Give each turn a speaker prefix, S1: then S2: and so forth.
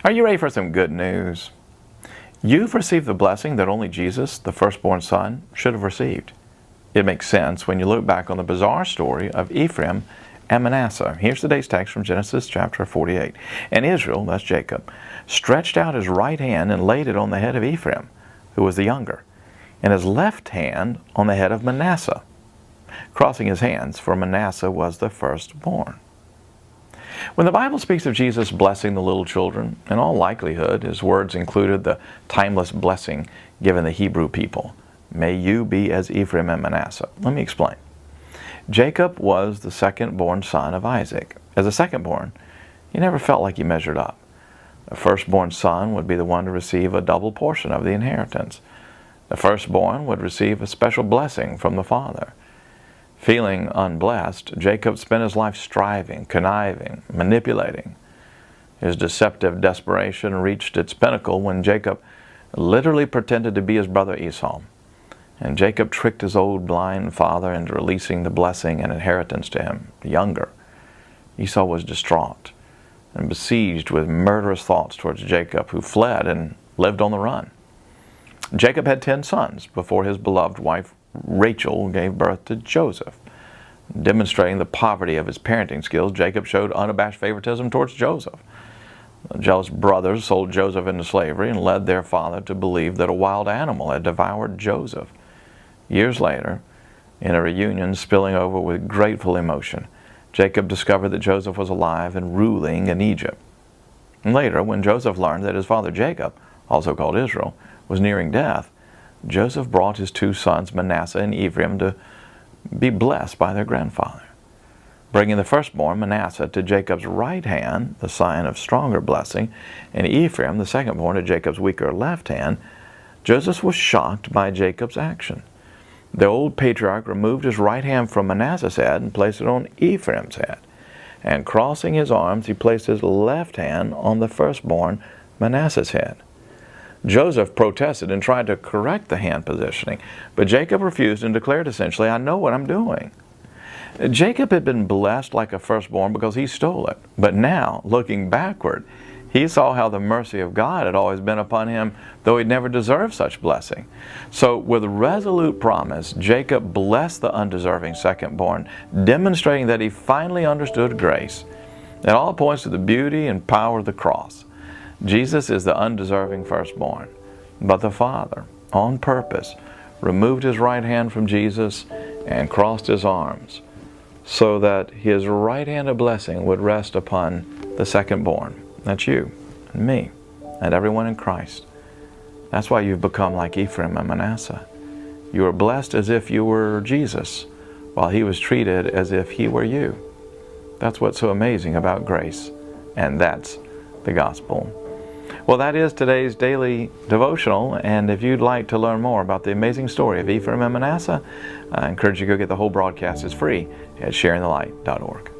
S1: Are you ready for some good news? You've received the blessing that only Jesus, the firstborn son, should have received. It makes sense when you look back on the bizarre story of Ephraim and Manasseh. Here's today's text from Genesis chapter 48. And Israel, that's Jacob, stretched out his right hand and laid it on the head of Ephraim, who was the younger, and his left hand on the head of Manasseh, crossing his hands, for Manasseh was the firstborn. When the Bible speaks of Jesus blessing the little children, in all likelihood, his words included the timeless blessing given the Hebrew people. May you be as Ephraim and Manasseh. Let me explain. Jacob was the second-born son of Isaac. As a second-born, he never felt like he measured up. The firstborn son would be the one to receive a double portion of the inheritance. The firstborn would receive a special blessing from the father. Feeling unblessed, Jacob spent his life striving, conniving, manipulating. His deceptive desperation reached its pinnacle when Jacob literally pretended to be his brother Esau. And Jacob tricked his old blind father into releasing the blessing and inheritance to him, the younger. Esau was distraught and besieged with murderous thoughts towards Jacob, who fled and lived on the run. Jacob had 10 sons before his beloved wife Rachel gave birth to Joseph. Demonstrating the poverty of his parenting skills, Jacob showed unabashed favoritism towards Joseph. The jealous brothers sold Joseph into slavery and led their father to believe that a wild animal had devoured Joseph. Years later, in a reunion spilling over with grateful emotion, Jacob discovered that Joseph was alive and ruling in Egypt. And later, when Joseph learned that his father Jacob, also called Israel, was nearing death, Joseph brought his 2 sons, Manasseh and Ephraim, to be blessed by their grandfather. Bringing the firstborn, Manasseh, to Jacob's right hand, the sign of stronger blessing, and Ephraim, the secondborn, to Jacob's weaker left hand, Joseph was shocked by Jacob's action. The old patriarch removed his right hand from Manasseh's head and placed it on Ephraim's head. And crossing his arms, he placed his left hand on the firstborn, Manasseh's head. Joseph protested and tried to correct the hand positioning, but Jacob refused and declared essentially, "I know what I'm doing." Jacob had been blessed like a firstborn because he stole it. But now, looking backward, he saw how the mercy of God had always been upon him, though he'd never deserved such blessing. So with resolute promise, Jacob blessed the undeserving secondborn, demonstrating that he finally understood grace. It all points to the beauty and power of the cross. Jesus is the undeserving firstborn, but the Father, on purpose, removed his right hand from Jesus and crossed his arms so that his right hand of blessing would rest upon the secondborn. That's you and me and everyone in Christ. That's why you've become like Ephraim and Manasseh. You are blessed as if you were Jesus, while he was treated as if he were you. That's what's so amazing about grace, and that's the gospel. Well, that is today's daily devotional, and if you'd like to learn more about the amazing story of Ephraim and Manasseh, I encourage you to go get the whole broadcast. It's free at sharingthelight.org.